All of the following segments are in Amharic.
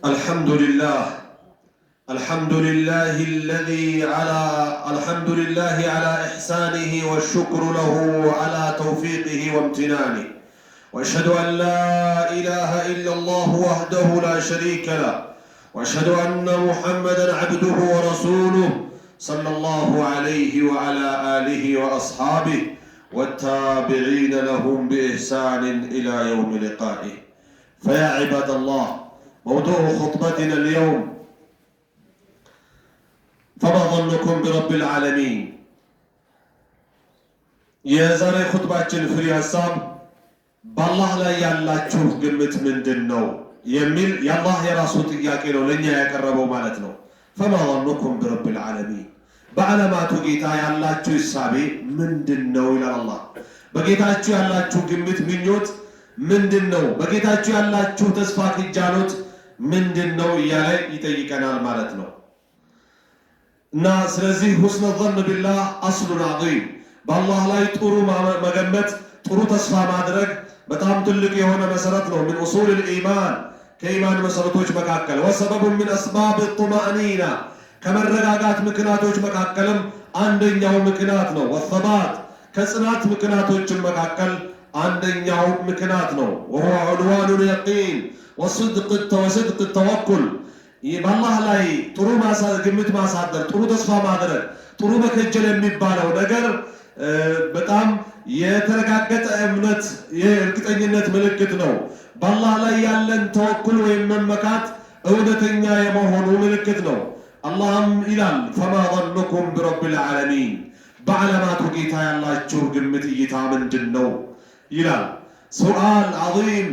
الحمد لله على إحسانه والشكر له على توفيقه وامتنانه وأشهد أن لا إله إلا الله وحده لا شريك له وأشهد أن محمدًا عبده ورسوله صلى الله عليه وعلى آله وأصحابه والتابعين لهم بإحسان إلى يوم لقائه. فيا عباد الله، موضوع خطبتنا اليوم فما ظنكم برب العالمين. يا زاري خطباتنا في الحساب بالله لا ያላችሁ ግምት ምንድነው የሚል የአላህ የራሱ ጥያቄ ነው ለኛ ያቀረበው ማለት ነው። فما ظنكم برب العالمين በዓለማቱ ጌታ ያላችሁ ሐሳቤ ምንድነው ይላል አላህ። በጌታችሁ ያላችሁ ግምት ምኞት ምንድነው? በጌታችሁ ያላችሁ ተስፋ ክጃሎት ምንድነው እያለ ይጠይቀናል ማለት ነው። እና ስለዚህ ሁስነ ظن بالله اصل عظيم በአላህ ላይ ጥሩ መገመት ጥሩ ተስፋ ማድረግ በጣም ትልቅ የሆነ መሰረት ነው። من اصول الايمان ከኢማን መሰረቶች መካከል وسبب من اسباب الطمأنينة ከመረጋጋት ምክንያቶች መካከልም አንደኛው ምክንያት ነው። والثبات ከጽናት ምክንያቶች መካከል አንደኛው ምክንያት ነው። وهو عنوان اليقين وصدق التوكل በአላህ ላይ ጥሩ ግምት ማሳደር ጥሩ ተስፋ ማድረግ ጥሩ መከጀል የሚባለው ነገር በጣም የተረጋገጠ እምነት የእርግጠኝነት ምልክት ነው። በአላህ ላይ ያለን ተወኩል ወይም መመካት እውነተኛ የመሆኑ ምልክት ነው። አላህም ይላል فما ظنكم برب العالمين በዓለማቱ ጌታ ያላችሁ ግምት እይታ ምንድነው ይላል። ሱአል عظيم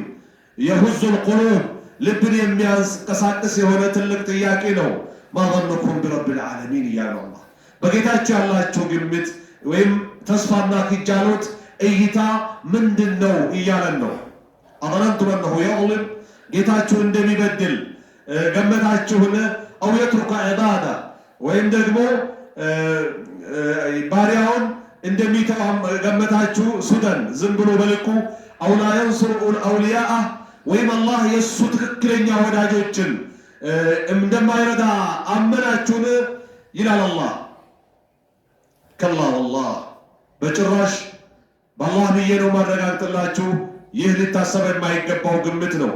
يهز القلوب ልብን የሚያንቀሳቅስ የሆነ ትልቅ ጥያቄ ነው። ما ظنكم برب العالمين እያለ አላህ በጌታችሁ ያላችሁ ግምት ወይም ተስፋና ክጃሎት እይታ ምንድነው እያለን ነው። አظننتم انه يظلم ጌታችሁ እንደሚበድል ገመታችሁን أو يترك عبادة ወይም ደግሞ ባሪያውን እንደሚተው ገመታችሁ ሱዳን ዝም ብሎ በልኩ أو لا ينصر أولياءه ወይም አላህ የሱ ትክክለኛ ወዳጆችን እንደማይረዳ አመናችሁን ይላል አላህ። ከላ والله በጭራሽ በአላህ ብዬ ነው ማረጋግጥላችሁ ይህ ሊታሰብ የማይገባው ግምት ነው።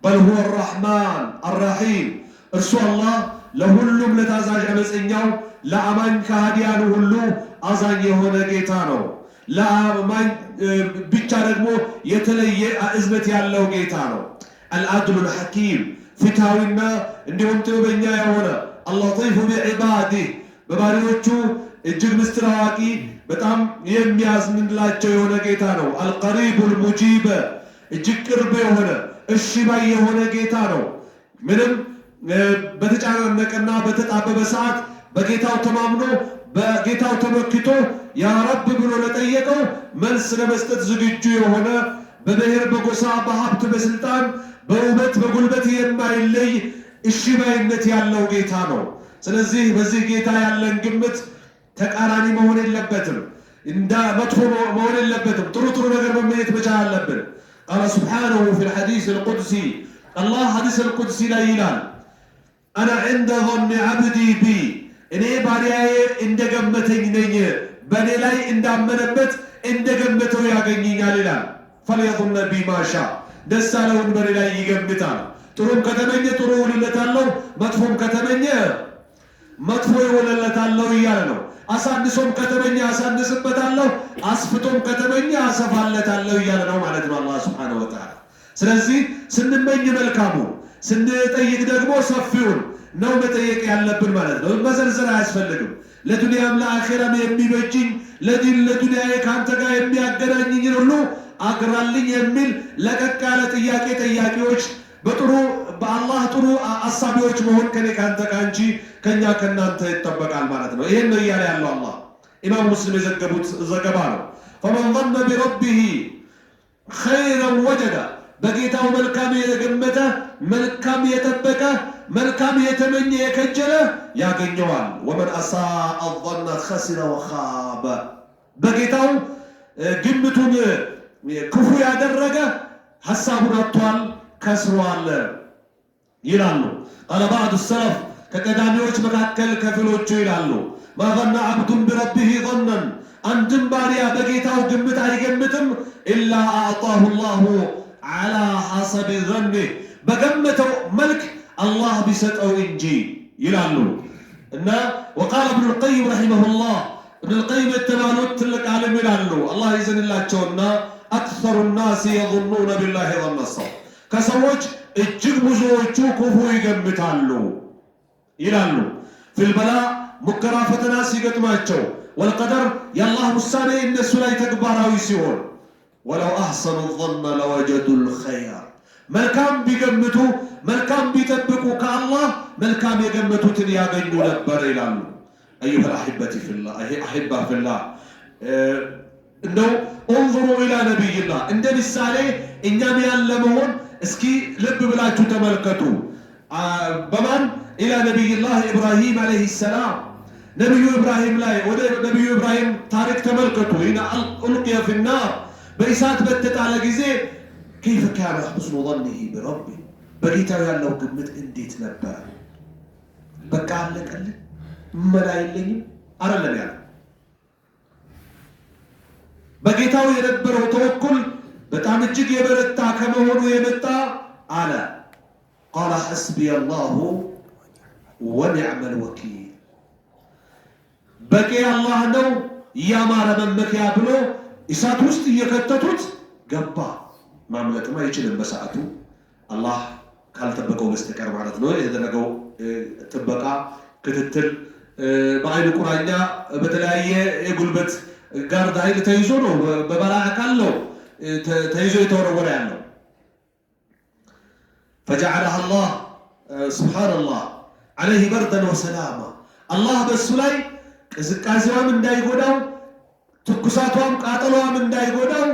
بل هو الرحمن الرحيم እርሱ አላህ ለሁሉም ለታዛዥ አመፀኛው ለአማኝ ከሃዲያን ሁሉ አዛኝ የሆነ ጌታ ነው። ለአማኝ ብቻ ደግሞ የተለየ እዝነት ያለው ጌታ ነው። العدل الحكيم ፍትሃዊና እንዲሁም ጥበበኛ የሆነ اللطيف بعباده በባሪያዎቹ እጅግ ምስጢር አዋቂ በጣም የሚያዝንላቸው የሆነ ጌታ ነው። القريب المجيب እጅግ ቅርብ የሆነ እሺ ባይ የሆነ ጌታ ነው። ምንም በተጫነቀና በተጣበበ ሰዓት በጌታው ተማምኖ በጌታው ተመክቶ ያ ረብ ብሎ ለጠየቀው መልስ ለመስጠት ዝግጁ የሆነ በብሔር በጎሳ በሀብት በስልጣን በውበት በጉልበት የማይለይ እሺ ባይነት ያለው ጌታ ነው። ስለዚህ በዚህ ጌታ ያለን ግምት ተቃራኒ መሆን የለበትም፣ እንደ መጥፎ መሆን የለበትም። ጥሩ ነገር መመኘት መቻል አለብን። قال سبحانه في الحديث القدسي الله حديث القدسي لا ይላል أنا عند ظن عبدي بي እኔ ባሪያዬ እንደገመተኝ ነኝ፣ በእኔ ላይ እንዳመነበት እንደገመተው ያገኘኛል ይላል። فليظن بي ما شاء ደስ ያለውን በእኔ ላይ ይገምታል። ጥሩም ከተመኘ ጥሩ ይውልለታለሁ፣ መጥፎም ከተመኘ መጥፎ ይውልለታለሁ እያለ ነው። አሳንሶም ከተመኘ አሳንስበታለሁ፣ አስፍቶም ከተመኘ አሰፋለታለሁ እያለ ነው ማለት ነው አላህ Subhanahu Wa Ta'ala። ስለዚህ ስንመኝ መልካሙ ስንጠይቅ ደግሞ ሰፊውን ነው መጠየቅ ያለብን ማለት ነው። መዘርዘር አያስፈልግም። ለዱንያም ለአኺራም የሚበጅኝ ለዱንያዬ ካንተ ጋር የሚያገናኝኝ ሁሉ አግራልኝ የሚል ለቀቅ ያለ ጥያቄ ጠያቂዎች በጥሩ በአላህ ጥሩ አሳቢዎች መሆን ከኔ ካንተ ጋር እንጂ ከኛ ከናንተ ይጠበቃል ማለት ነው። ይሄን ነው እያለ ያለው አላህ። ኢማም ሙስሊም የዘገቡት ዘገባ ነው። فمن ظن بربه خيرا وجد በጌታው መልካም የተገመተ መልካም የጠበቀ መልካም የተመኘ የከጀለ ያገኘዋል። ومن أساء الظن خسر وخاب በጌታው ግምቱን ክፉ ያደረገ ሐሳቡን አጥቷል ከስሯል ይላሉ። ቃለ ባዕዱ ሰለፍ ከቀዳሚዎች መካከል ከፊሎቹ ይላሉ ማ ظن عبد بربه ظنا አንድም ባሪያ በጌታው ግምት አይገምትም ኢላ አዕጣሁ الله على حسب ظنه በገመተው መልክ አላህ ቢሰጠው እንጂ ይላሉ። እና وقال ابن القيم رحمه الله ابن القيم የተባሉት ትልቅ ዓለም ይላሉ አላህ ይዘንላቸውና أكثر الناس يظنون بالله ظن السوء ከሰዎች እጅግ ብዙዎቹ ክፉ ይገምታሉ ይላሉ። ፊል በላ ሙከራ ፈተና ሲገጥማቸው ወልቀደር የአላህ ውሳኔ እነሱ ላይ ተግባራዊ ሲሆን ወለው አሕሰኑ ظن لوجدوا الخير መልካም ቢገምቱ መልካም ቢጠብቁ ከአላህ መልካም የገመቱትን ያገኙ ነበር ይላሉ። أيها الأحبة في الله أحبة في الله እንደው انظروا إلى نبي الله እንደ ምሳሌ እኛም ያለ መሆን እስኪ ልብ ብላችሁ ተመልከቱ። በማን ኢላ ነቢይላህ ኢብራሂም አለይሂ ሰላም ነቢዩ ኢብራሂም ላይ ወደ ነቢዩ ኢብራሂም ታሪክ ተመልከቱ። ኢና ኡልቂየ ፊናር በእሳት በተጣለ ጊዜ كيف كان حسن ظنه بربه በጌታው ያለው ግምት እንዴት ነበር? በቃ አለቀልኝ መላ የለኝም አይደለም ያለ በጌታው የነበረው ተወኩል በጣም እጅግ የበረታ ከመሆኑ የመጣ አለ قال حسبي الله ونعم الوكيل በቂ አላህ ነው ያማረ መመኪያ ብሎ እሳት ውስጥ እየከተቱት ገባ። ማምለጥም አይችልም በሰዓቱ አላህ ካልጠበቀው በስተቀር ማለት ነው። የተደረገው ጥበቃ ክትትል በአይን ቁራኛ በተለያየ የጉልበት ጋርድ ኃይል ተይዞ ነው በበላ አካል ነው ተይዞ የተወረወረ ያለው። فجعلها الله سبحان الله عليه بردا وسلاما الله በሱ ላይ ቅዝቃዜዋም እንዳይጎዳው ትኩሳቷም ቃጠሏም እንዳይጎዳው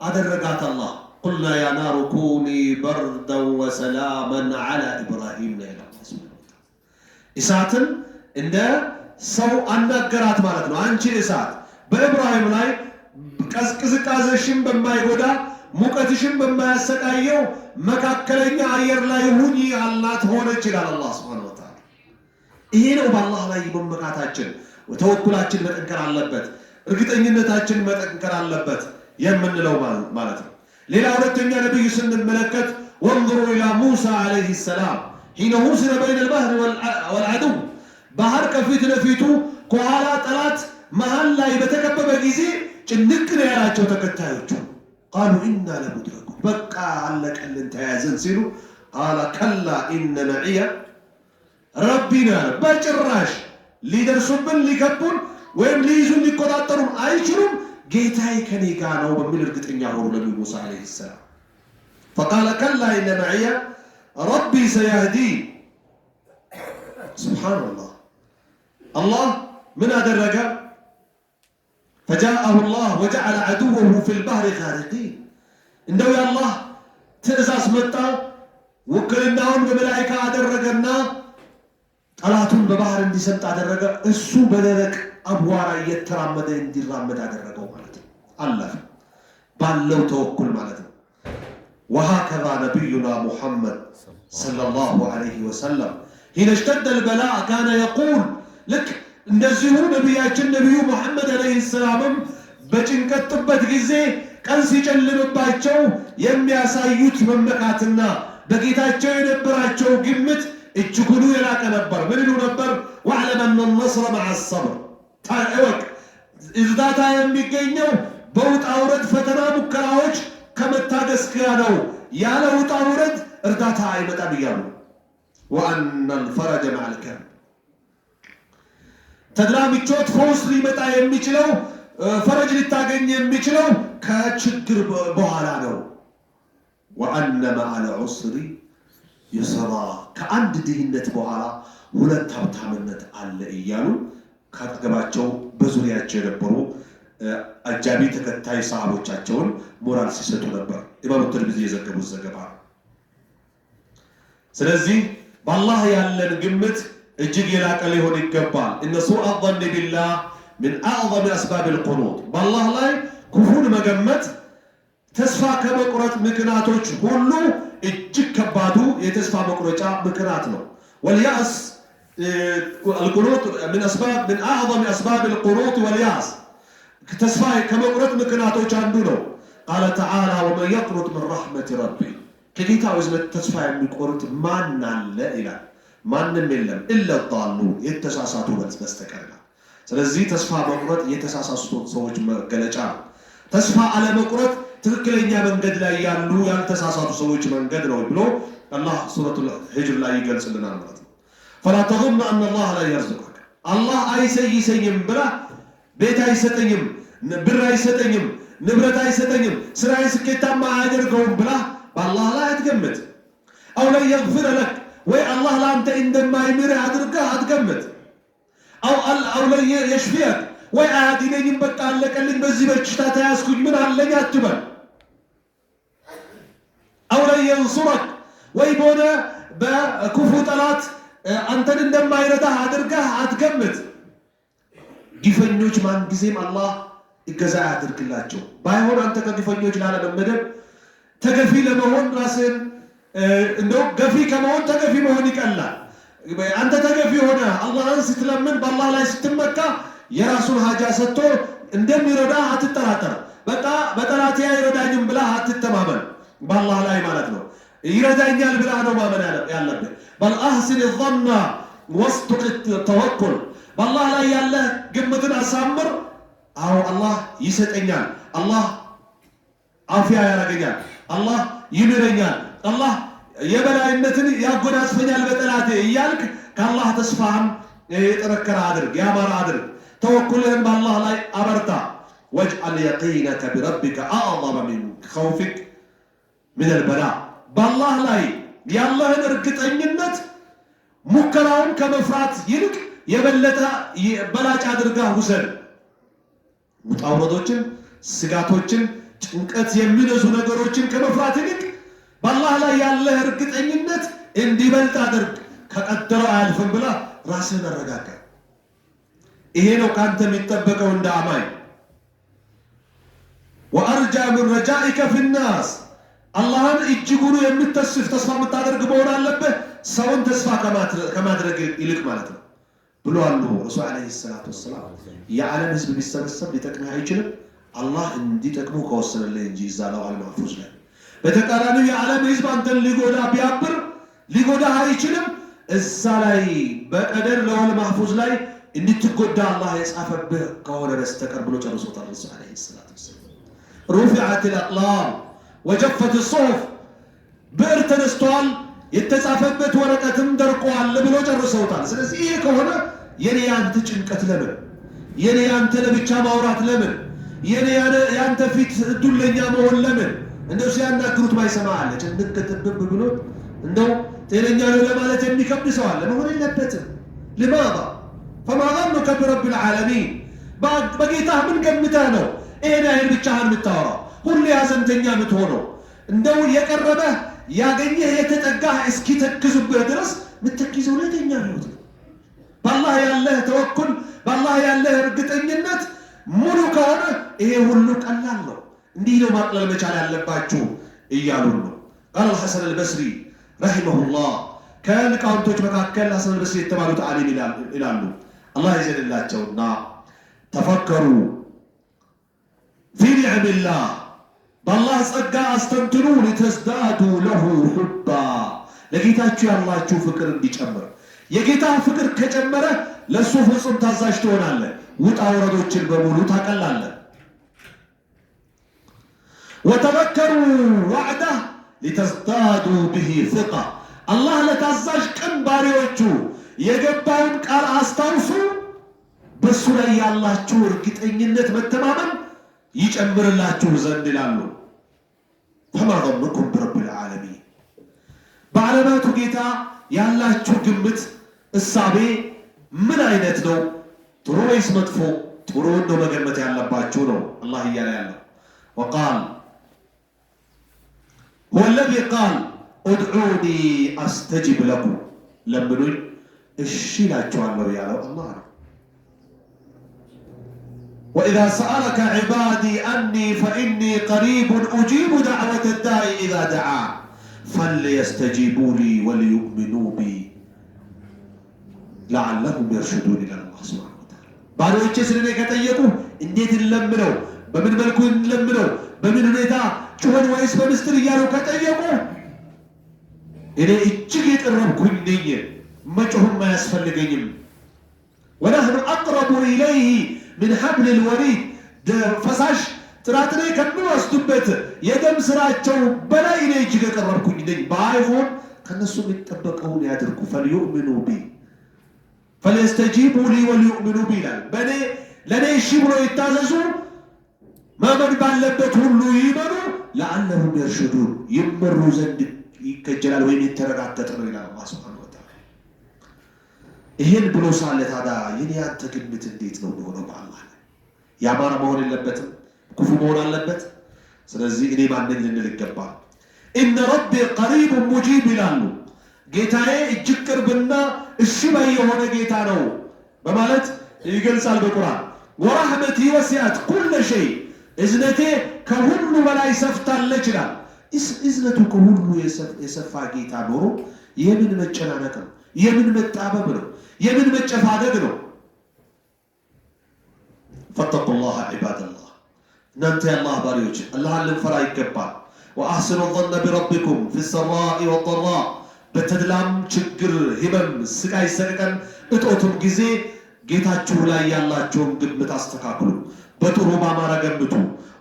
አደረጋት አላህ። قلنا يا نار كوني بردا وسلاما على ابراهيم لا እሳትን እንደ ሰው አናገራት ማለት ነው። አንቺ እሳት በኢብራሂም ላይ ቅዝቃዜሽን በማይጎዳ ሙቀትሽን በማያሰቃየው መካከለኛ አየር ላይ ሁኚ አላት ሆነ ይችላል አላህ Subhanahu Wa Ta'ala። ይሄ ነው በአላህ ላይ መመካታችን። ተወኩላችን መጠንከር አለበት፣ እርግጠኝነታችን መጠንከር አለበት የምንለው ማለት ነው። ሌላ ሁለተኛ ነብይ ስንመለከት وانظروا الى موسى عليه السلام حين وصل بين البحر والعدو ባህር ከፊት ለፊቱ ከኋላ ጠላት መሃል ላይ በተከበበ ጊዜ ጭንቅ ነው ያላቸው ተከታዮቹ። قالوا إنا لمدركون በቃ አለቀልን ተያዘን ሲሉ قال كلا إن معي ربنا በጭራሽ ሊደርሱብን ሊከቡን ወይም ሊይዙን ሊቆጣጠሩን አይችሉም ጌታዬ ከኔ ጋር ነው በሚል እርግጠኛ ሆኑ ነብዩ ሙሳ አለይሂ ሰላም። فقال كلا إن معي ربي سيهدين سبحان الله الله من أدرج فجاءه الله وجعل عدوه في البحر غارقين إنه يا الله تأساس متى وكلناهم بملائكة أدرجنا طلعتهم ببحر اندي سمت أدرج السو بدلك أبوارا يترامد اندي رامد أدرجه مالته الله بالله توكل مالته. وهكذا نبينا محمد صلى الله عليه وسلم حين اشتد البلاء كان يقول لك እንደዚሁ ነብያችን ነብዩ መሐመድ አለይሂ ሰላም በጭንቀትበት ጊዜ ቀን ሲጨልምባቸው የሚያሳዩት መመካትና በጌታቸው የነበራቸው ግምት እጅጉን የላቀ ነበር። ምን ይሉ ነበር? ወዕለም አን النصر مع الصبر ታወቅ እርዳታ የሚገኘው በውጣ ውረድ ፈተና ሙከራዎች ከመታገስ ጋር ነው። ያለ ውጣ ውረድ እርዳታ አይመጣም ይላሉ። وأن الفرج مع الكرب ተድላ ምቾት ፈውስ ሊመጣ የሚችለው ፈረጅ ሊታገኝ የሚችለው ከችግር በኋላ ነው። وأن مع العسر يسرا ከአንድ ድህነት በኋላ ሁለት ሀብታምነት አለ እያሉ ካጠገባቸው በዙሪያቸው የነበሩ አጃቢ ተከታይ ሰሃቦቻቸውን ሞራል ሲሰጡ ነበር። ኢማሙ ትርሚዚ የዘገቡት ዘገባ። ስለዚህ በአላህ ያለን ግምት እጅግ የላቀ ሊሆን ይገባል። እነሱ አظن بالله من اعظم اسباب القنوط በአላህ ላይ ክፉን መገመት ተስፋ ከመቁረጥ ምክንያቶች ሁሉ እጅግ ከባዱ የተስፋ መቁረጫ ምክንያት ነው። واليأس القنوط من أعظم أسباب القنوط واليأس ተስፋ ከመቁረጥ ምክንያቶች አንዱ ነው። قال تعالى ومن يقنط من رحمة ربه ከጌታው እዝነት ተስፋ የሚቆርጥ ማን አለ ይላል። ማንም የለም إلا الضالون የተሳሳቱ በስተቀር። ስለዚህ ተስፋ መቁረጥ የተሳሳቱ ሰዎች መገለጫ ነው። ተስፋ አለመቁረጥ ትክክለኛ መንገድ ላይ ያሉ ያልተሳሳቱ ሰዎች መንገድ ነው ብሎ አላህ ሱረቱል ሂጅር ላይ ይገልጽልናል ማለት ነው። فلا تظن ان الله لا يرزقك الله አይሰይሰኝም ብላ ቤት አይሰጠኝም ብር አይሰጠኝም ንብረት አይሰጠኝም ስራዬ ስኬታማ አያደርገውም ብላ በአላህ ላይ አትገምት። አው ላይ يغفر لك ወይ አላህ ላንተ እንደማይምርህ አድርገህ አትገምት። አው ላይ يشفيك ወይ አያድነኝም በቃ አለቀልኝ በዚህ በሽታ ተያዝኩኝ ምን አለኝ አትበል። አው ላይ ينصرك ወይ በሆነ በክፉ ጠላት አንተን እንደማይረዳህ አድርገህ አትገምት። ግፈኞች ማን ጊዜም አላህ እገዛ ያድርግላቸው። ባይሆን አንተ ከግፈኞች ላለመመደብ ተገፊ ለመሆን ራስን እንደው ገፊ ከመሆን ተገፊ መሆን ይቀላል። አንተ ተገፊ ሆነ አላህን ስትለምን በአላህ ላይ ስትመካ የራሱን ሀጃ ሰጥቶ እንደሚረዳ አትጠራጠር። በቃ በጠላቴ አይረዳኝም ብላ አትተማመን። በአላህ ላይ ማለት ነው ይረዳኛል ብላ ነው ማመን ያለብህ። በል አህሲን الظن واصدق التوكل በአላህ ላይ ያለ ግምትን አሳምር። አዎ አላህ ይሰጠኛል፣ አላህ አፍያ ያረጋኛል፣ አላህ ይምረኛል፣ አላህ የበላይነትን ያጎናጽፈኛል በጠላቴ እያልክ ከአላህ ተስፋህን የጠነከረ አድርግ፣ ያማረ አድርግ። ተወኩልህን በአላህ ላይ አበርታ። واجعل يقينك بربك أعظم من خوفك من البلاء በአላህ ላይ ያለህን እርግጠኝነት ሙከራውን ከመፍራት ይልቅ የበለጠ በላጭ አድርገህ ውሰድ። ውጣ ውረዶችን፣ ስጋቶችን፣ ጭንቀት የሚነዙ ነገሮችን ከመፍራት ይልቅ በአላህ ላይ ያለህ እርግጠኝነት እንዲበልጥ አድርግ። ከቀደረው አያልፍም ብላ ራስህን አረጋጋ። ይሄ ነው ካንተ የሚጠበቀው እንደ አማኝ። وأرجى من رجائك في الناس አላህን እጅጉኑ የምትተስፍ ተስፋ የምታደርግ መሆን አለብህ ሰውን ተስፋ ከማድረግ ይልቅ ማለት ነው ብሎ አሉ ረሱል አለይሂ ሰላቱ ወሰላም። የዓለም ህዝብ ቢሰበሰብ ሊጠቅምህ አይችልም አላህ እንዲጠቅሙ ከወሰነልህ እንጂ እዛ ለዋል ማህፉዝ ላይ። በተቃራኒው የዓለም ህዝብ አንተን ሊጎዳ ቢያብር ሊጎዳህ አይችልም እዛ ላይ በቀደር ለዋል ማህፉዝ ላይ እንድትጎዳ አላህ የጻፈብህ ከሆነ በስተቀር ብሎ ጨርሶታል ረሱል አለይሂ ሰላቱ ወሰላም። رفعت الأقلام وجفت الصحف ብዕር ተነስቷል የተጻፈበት ወረቀትም ደርቋል ብሎ ጨርሰውታል። ስለዚህ ይሄ ከሆነ የኔ ያንተ ጭንቀት ለምን? የኔ ያንተ ለብቻ ማውራት ለምን? የኔ ያንተ ፊት ዱለኛ መሆን ለምን? እንደው ሲያናግሩት ማይሰማ አለ ጭንቅ ጥብብ ብሎ እንደው ጤነኛ ነው ለማለት የሚከብድ ሰው አለ። መሆን የለበትም። لماذا فما ظنك برب العالمين በጌታህ ምን ገምተህ ነው ይሄን ያህል ብቻህን የምታወራው ሁሌ ያዘንተኛ የምትሆነው? እንደው የቀረበህ ያገኘህ የተጠጋህ እስኪ ተክዙብህ ድረስ ምትክዘው ለተኛ ነው። በአላህ ያለህ ተወኩል በአላህ ያለህ እርግጠኝነት ሙሉ ከሆነ ይሄ ሁሉ ቀላል ነው። እንዲህ ነው ማቅለል መቻል ያለባችሁ እያሉ ነው። قال الحسن البصري رحمه الله ከሊቃውንቶች መካከል ሐሰን البصري የተባሉት ዓሊም ይላሉ አላህ ይዘንላቸውና ተፈከሩ في نعم الله بالله ጸጋ አስተንትኑ لتزدادوا له حبا ለጌታችሁ ያላችሁ ፍቅር እንዲጨምር። የጌታ ፍቅር ከጨመረ ለሱ ፍጹም ታዛዥ ትሆናለህ። ውጣ ወረዶችን በሙሉ ታቀላለህ። وتذكروا وعده لتزدادوا به ثقة الله ለታዛዥ ቀን ባሪያዎቹ የገባውን ቃል አስታውሱ። በሱ ላይ ያላችሁ እርግጠኝነት መተማመን ይጨምርላችሁ ዘንድ ይላሉ። فما ظنكم برب العالمين በዓለማቱ ጌታ ያላችሁ ግምት እሳቤ ምን አይነት ነው? ጥሩ ወይስ መጥፎ? ጥሩ ነው መገመት ያለባችሁ ነው አላህ እያለ ያለው። وقال هو الذي قال ادعوني استجب لكم ለምኑኝ እሺ እላችኋለሁ ያለው አላህ ነው። وإذا سألك عبادي أني فإني قريب أجيب دعوة الداعي إذا دعان فليستجيبوا لي وليؤمنوا بي لعلهم يرشدون إلى الله سبحانه وتعالى. بعد وجسرنا كتيكو إنيت اللمنو بمن ملكو اللمنو بمن هنيتا شوهن وإس بمستر يارو كتيكو إني إجيت الرب كنية مجهم ما يسفل لقيم ونحن أقرب إليه من حبل الوريد فساش تراتني كنو أستبت يدم سراچو بلا إلي إجيت الرب كنية بايفون كنسو متطبقون يادركو فليؤمنوا بي فليستجيبوا لي وليؤمنوا بي بني لني الشبرو يتاززوا ما من بالبت هلو يمنوا لعلهم يرشدون يمروا زند يكجلال وين يترغاتت إلى الله سبحانه وتعالى. ይሄን ብሎ ሳለ ታዲያ የኔ አንተ ግምት እንዴት ነው የሚሆነው? በአላህ ያማረ መሆን የለበትም፣ ክፉ መሆን አለበት። ስለዚህ እኔ ማንነኝ ልንል ይገባል። ኢነ ረቢ ቀሪብ ሙጂብ ይላሉ። ጌታዬ እጅግ ቅርብና እሺ ባይ የሆነ ጌታ ነው በማለት ይገልጻል በቁርአን። ወራህመቲ ወሲዐት ኩለ ሸይ እዝነቴ ከሁሉ በላይ ሰፍታለች ይላል። እዝነቱ ከሁሉ የሰፋ ጌታ ኖሮ የምን መጨናነቅ ነው? የምን መጣበብ ነው? የምን መጨፋደግ ነው? ፈተቁላህ ዒባደላህ እናንተ የአላህ ባሪዎች አላህን ልንፈራ ይገባል። ወአሕሲኑ ظن بربكم في السراء والضراء በተድላም ችግር ህመም ስቃይ ሰቀቀን እጦቱም ጊዜ ጌታችሁ ላይ ያላችሁን ግምት አስተካክሉ፣ በጥሩ ባማረ ገምቱ።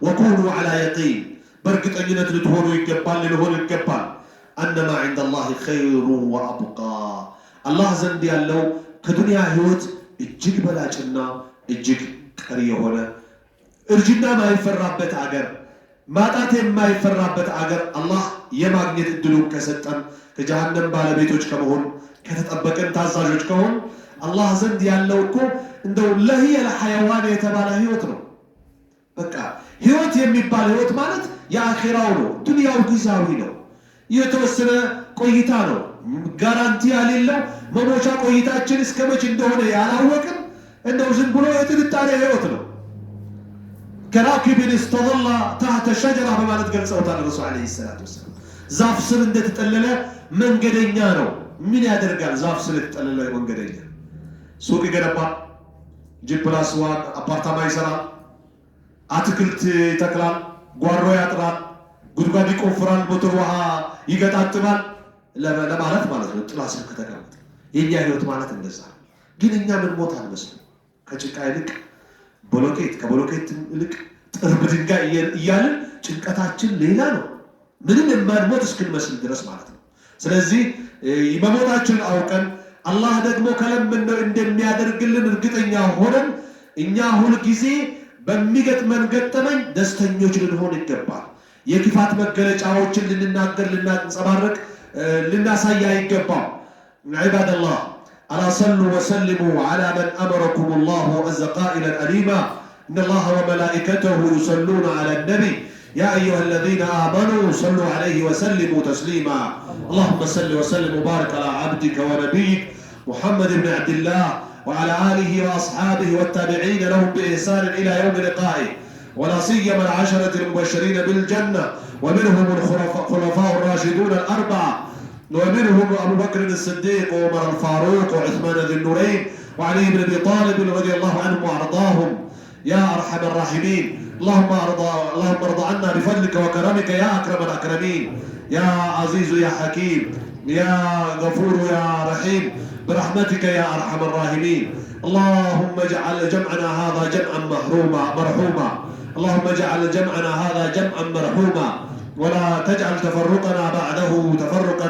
ወኩኑ ዐላ የቂን በእርግጠኝነት ልትሆኑ ይገባል፣ ልንሆን ይገባል። አነማ ዐንደ አላህ ኸይሩ ወአብቃ አላህ ዘንድ ያለው ከዱንያ ህይወት እጅግ በላጭና እጅግ ቀሪ የሆነ እርጅና የማይፈራበት አገር፣ ማጣት የማይፈራበት አገር አላህ የማግኘት እድሉን ከሰጠን ከጀሃነም ባለቤቶች ከመሆን ከተጠበቀን ታዛዦች ከሆን አላህ ዘንድ ያለው እኮ እንደው ለህየ ለሐያዋን የተባለ ህይወት ነው። በቃ ህይወት የሚባል ህይወት ማለት የአኺራው ነው። ዱንያው ጊዜያዊ ነው፣ የተወሰነ ቆይታ ነው፣ ጋራንቲ ያሌለው መሞቻ ቆይታችን እስከመቼ እንደሆነ ያላወቅን እንደው ዝም ብሎ የጥርጣሬ ህይወት ነው። ከራኪብን እስተظل تحت الشجرة በማለት ገልጸውታል ረሱል አለይሂ ሰላቱ ወሰላም። ዛፍ ስር እንደተጠለለ መንገደኛ ነው። ምን ያደርጋል? ዛፍ ስር የተጠለለ መንገደኛ ሱቅ ይገነባል፣ ጂፕላስ1 አፓርታማ ይሰራል፣ አትክልት ይተክላል፣ ጓሮ ያጥራል፣ ጉድጓድ ይቆፍራል፣ ሞተር ውሃ ይገጣጥማል ለማለት ማለት ነው። ጥላ ስር ከተቀመጠ የኛ ህይወት ማለት እንደዛ። ግን እኛ ምን ሞት አንመስልም። ከጭቃ ይልቅ ቦሎኬት፣ ከቦሎኬት ይልቅ ጥርብ ድንጋይ እያልን ጭንቀታችን ሌላ ነው። ምንም የማንሞት እስክንመስል ድረስ ማለት ነው። ስለዚህ መሞታችን አውቀን አላህ ደግሞ ከለምነው እንደሚያደርግልን እርግጠኛ ሆነን እኛ ሁል ጊዜ በሚገጥመን ገጠመኝ ደስተኞች ልንሆን ይገባል። የክፋት መገለጫዎችን ልንናገር፣ ልናንጸባርቅ፣ ልናሳይ አይገባም። ዒባደላህ አላ ሰሉ ወሰልሙ ዐላ መን አመረኩም ላሁ ዐዘ ቃኢለን አሊማ ኢነ ላሀ ወመላኢከተሁ ዩሰሉነ ዐላ ነቢይ يا أيها الذين آمنوا صلوا عليه وسلموا تسليما اللهم صل وسلم وبارك على عبدك ونبيك محمد بن عبد الله وعلى آله وأصحابه والتابعين لهم بإحسان إلى يوم لقائه ولا سيما العشرة المبشرين بالجنة ومنهم الخلفاء الراشدون الأربعة ومنهم أبو بكر الصديق وعمر الفاروق وعثمان ذي النورين وعلي بن أبي طالب رضي الله عنهم وأرضاهم يا أرحم الراحمين اللهم ارض عنا بفضلك وكرمك يا أكرم الأكرمين يا عزيز يا حكيم يا غفور يا رحيم برحمتك يا أرحم الراحمين اللهم اجعل جمعنا هذا جمعا مرحوما اللهم اجعل جمعنا هذا جمعا مرحوما ولا تجعل تفرقنا بعده تفرقا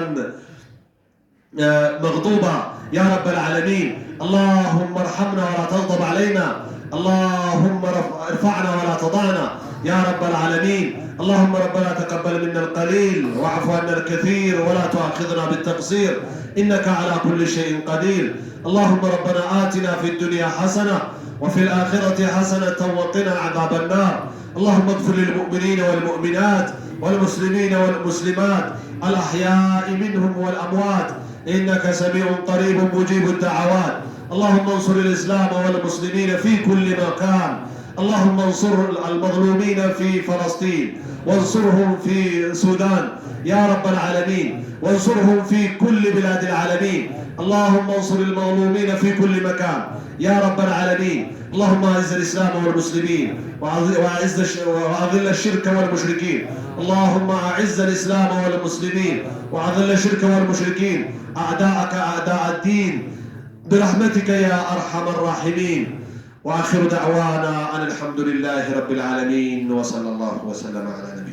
مغضوبا يا رب العالمين اللهم ارحمنا ولا تغضب علينا اللهم ارفعنا ولا تضعنا يا رب العالمين اللهم ربنا تقبل منا القليل واعف عنا الكثير ولا تؤاخذنا بالتقصير إنك على كل شيء قدير اللهم ربنا آتنا في الدنيا حسنة وفي الآخرة حسنة وقنا عذاب النار اللهم اغفر للمؤمنين والمؤمنات والمسلمين والمسلمات الأحياء منهم والأموات إنك سميع قريب مجيب الدعوات اللهم انصر الإسلام والمسلمين في كل مكان اللهم انصر المظلومين في فلسطين، وانصرهم في السودان يا رب العالمين، وانصرهم في كل بلاد العالمين. اللهم انصر المظلومين في كل مكان يا رب العالمين. اللهم اعز الاسلام والمسلمين واذل الشرك والمشركين. اللهم اعز الاسلام والمسلمين واذل الشرك والمشركين، اعداءك اعداء الدين، برحمتك يا ارحم الراحمين. واخر دعوانا ان الحمد لله رب العالمين، وصلى الله وسلم على نبينا